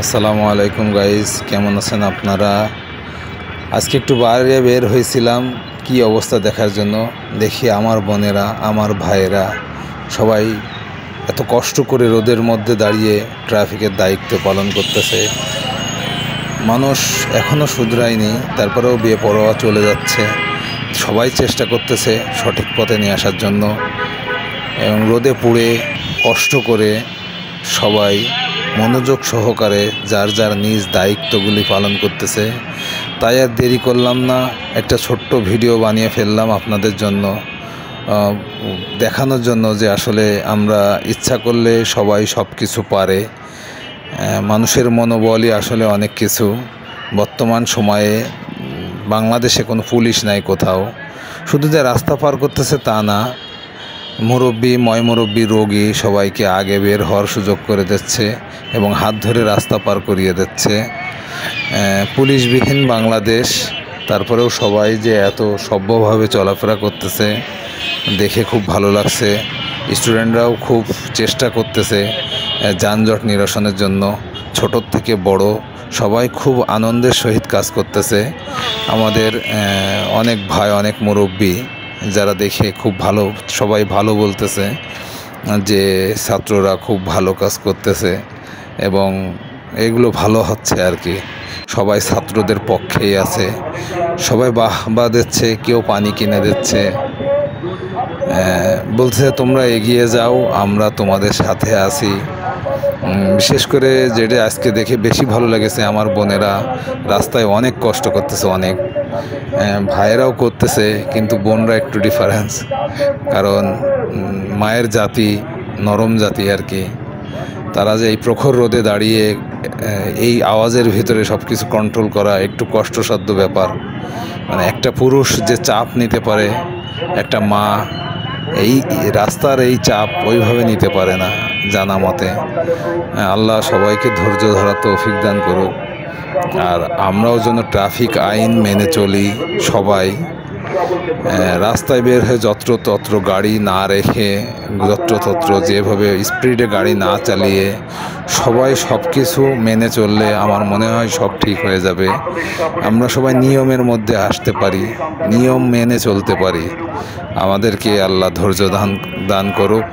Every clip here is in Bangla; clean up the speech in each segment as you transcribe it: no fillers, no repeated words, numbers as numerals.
আসসালামু আলাইকুম গাইস, কেমন আছেন আপনারা? আজকে একটু বাইরে বের হয়েছিলাম কি অবস্থা দেখার জন্য। দেখি আমার বোনেরা, আমার ভাইয়েরা সবাই এত কষ্ট করে রোদের মধ্যে দাঁড়িয়ে ট্রাফিকের দায়িত্ব পালন করতেছে। মানুষ এখনও শুধরায়নি, তারপরেও বেপরোয়া চলে যাচ্ছে। সবাই চেষ্টা করতেছে সঠিক পথে নিয়ে আসার জন্য, এবং রোদে পুড়ে কষ্ট করে সবাই মনোযোগ সহকারে যার যার নিজ দায়িত্বগুলি পালন করতেছে। তাই আর দেরি করলাম না, একটা ছোট্ট ভিডিও বানিয়ে ফেললাম আপনাদের জন্য, দেখানোর জন্য যে আসলে আমরা ইচ্ছা করলে সবাই সব কিছু পারে। মানুষের মনোবলই আসলে অনেক কিছু। বর্তমান সময়ে বাংলাদেশে কোনো পুলিশ নাই কোথাও, শুধু যে রাস্তা পার করতেছে তা না, মুরব্বী, ময়মুরব্বী, রোগী সবাইকে আগে বের হওয়ার সুযোগ করে দিচ্ছে এবং হাত ধরে রাস্তা পার করিয়ে দিচ্ছে। পুলিশবিহীন বাংলাদেশ, তারপরেও সবাই যে এত সভ্যভাবে চলাফেরা করতেছে দেখে খুব ভালো লাগছে। স্টুডেন্টরাও খুব চেষ্টা করতেছে যানজট নিরসনের জন্য, ছোট থেকে বড় সবাই খুব আনন্দের সহিত কাজ করতেছে। আমাদের অনেক ভাই, অনেক মুরব্বী যারা দেখে খুব ভালো, সবাই ভালো বলতেছে যে ছাত্ররা খুব ভালো কাজ করতেছে এবং এগুলো ভালো হচ্ছে আর কি। সবাই ছাত্রদের পক্ষেই আছে, সবাই বাহবা দিচ্ছে, কেউ পানি কিনে দিচ্ছে, বলছে তোমরা এগিয়ে যাও, আমরা তোমাদের সাথে আছি। বিশেষ করে যেটা আজকে দেখে বেশি ভালো লেগেছে, আমার বোনেরা রাস্তায় অনেক কষ্ট করতেছে, অনেক ভাইয়েরাও করতেছে, কিন্তু বোনরা একটু ডিফারেন্স, কারণ মায়ের জাতি নরম জাতি আর কি। তারা যে এই প্রখর রোদে দাঁড়িয়ে এই আওয়াজের ভিতরে সব কিছু কন্ট্রোল করা একটু কষ্টসাধ্য ব্যাপার। মানে একটা পুরুষ যে চাপ নিতে পারে, একটা মা এই রাস্তার এই চাপ ওইভাবে নিতে পারে না জানা মতে। আল্লাহ সবাইকে ধৈর্য ধরার তৌফিক দান করুক। আর আমরাও যেন ট্রাফিক আইন মেনে চলি, সবাই রাস্তায় বের হয়ে যত্রতত্র গাড়ি না রেখে, যত্রতত্র যেভাবে স্পিডে গাড়ি না চালিয়ে সবাই সব কিছু মেনে চললে আমার মনে হয় সব ঠিক হয়ে যাবে। আমরা সবাই নিয়মের মধ্যে আসতে পারি, নিয়ম মেনে চলতে পারি। আমাদেরকে আল্লাহ ধৈর্য দান করুক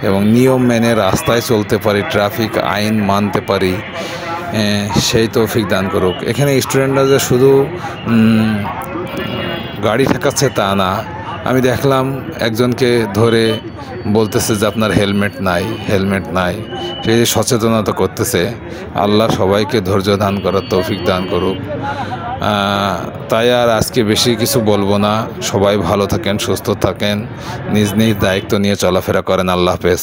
এবং নিয়ম মেনে রাস্তায় চলতে পারি, ট্রাফিক আইন মানতে পারি, সেই তৌফিক দান করুক। এখানে স্টুডেন্টরা যে শুধু গাড়ি ঠেকাচ্ছে তা না, আমি দেখলাম একজনকে ধরে বলতেছে যে আপনার হেলমেট নাই, সেই সচেতনতা করতেছে। আল্লাহ সবাইকে ধৈর্য দান করার তৌফিক দান করুক। তাই আর আজকে বেশি কিছু বলবো না। সবাই ভালো থাকেন, সুস্থ থাকেন, নিজ নিজ দায়িত্ব নিয়ে চলাফেরা করেন। আল্লাহ হাফেজ।